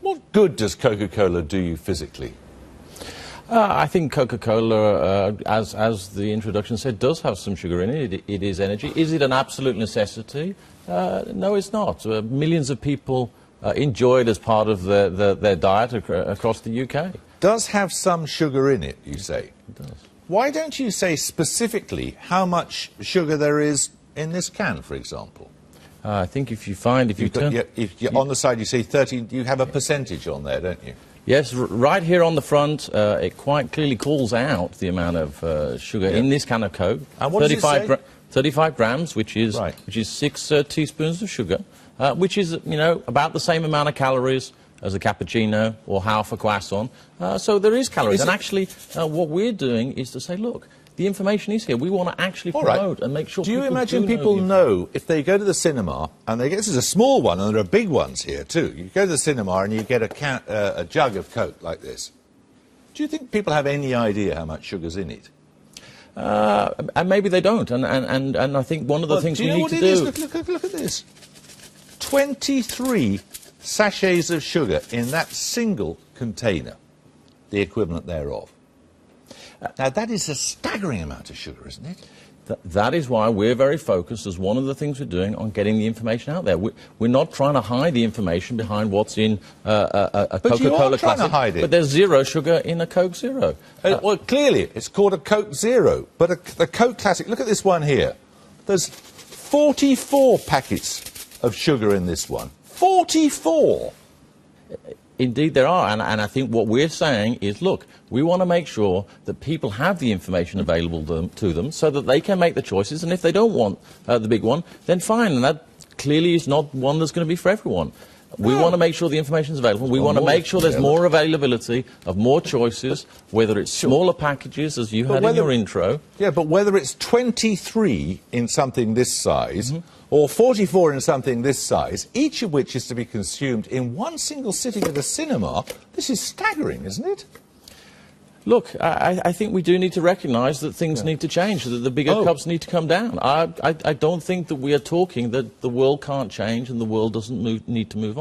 What good does Coca-Cola do you physically? I think Coca-Cola, as the introduction said, does have some sugar in it. It is energy. Is it an absolute necessity? No, it's not. Millions of people enjoy it as part of their diet across the UK. Does have some sugar in it, you say? It does. Why don't you say specifically how much sugar there is in this can, for example? I think if you turn... On the side you say 30, you have a percentage on there, don't you? Yes, right here on the front, it quite clearly calls out the amount of sugar in this can of Coke. And what does it say? 35 grams, which is 6 teaspoons of sugar, which is, you know, about the same amount of calories as a cappuccino or half a croissant. So there is calories. And actually, what we're doing is to say, look, the information is here. We want to actually promote and make sure. Do you imagine people know if they go to the cinema and they get, this is a small one and there are big ones here too. You go to the cinema and you get a jug of Coke like this. Do you think people have any idea how much sugar's in it? And maybe they don't. And I think one of the things we need to do. Look at this. 23 sachets of sugar in that single container, the equivalent thereof. Now, that is a staggering amount of sugar, isn't it? That is why we're very focused, as one of the things we're doing, on getting the information out there. We're not trying to hide the information behind what's in a Coca-Cola Classic. Hide it. But there's zero sugar in a Coke Zero. Well, clearly, it's called a Coke Zero. But the Coke Classic, look at this one here. There's 44 packets of sugar in this one. 44! Indeed there are, and I think what we're saying is, look, we want to make sure that people have the information available to them so that they can make the choices, and if they don't want the big one, then fine, and that clearly is not one that's going to be for everyone. We want to make sure the information is available. We want to make sure there's more availability of more choices, whether it's smaller packages, as you had in your intro. Yeah, but whether it's 23 in something this size or 44 in something this size, each of which is to be consumed in one single sitting at a cinema, this is staggering, isn't it? Look, I think we do need to recognise that things need to change, that the bigger cups need to come down. I don't think that we are talking that the world can't change and the world doesn't need to move on.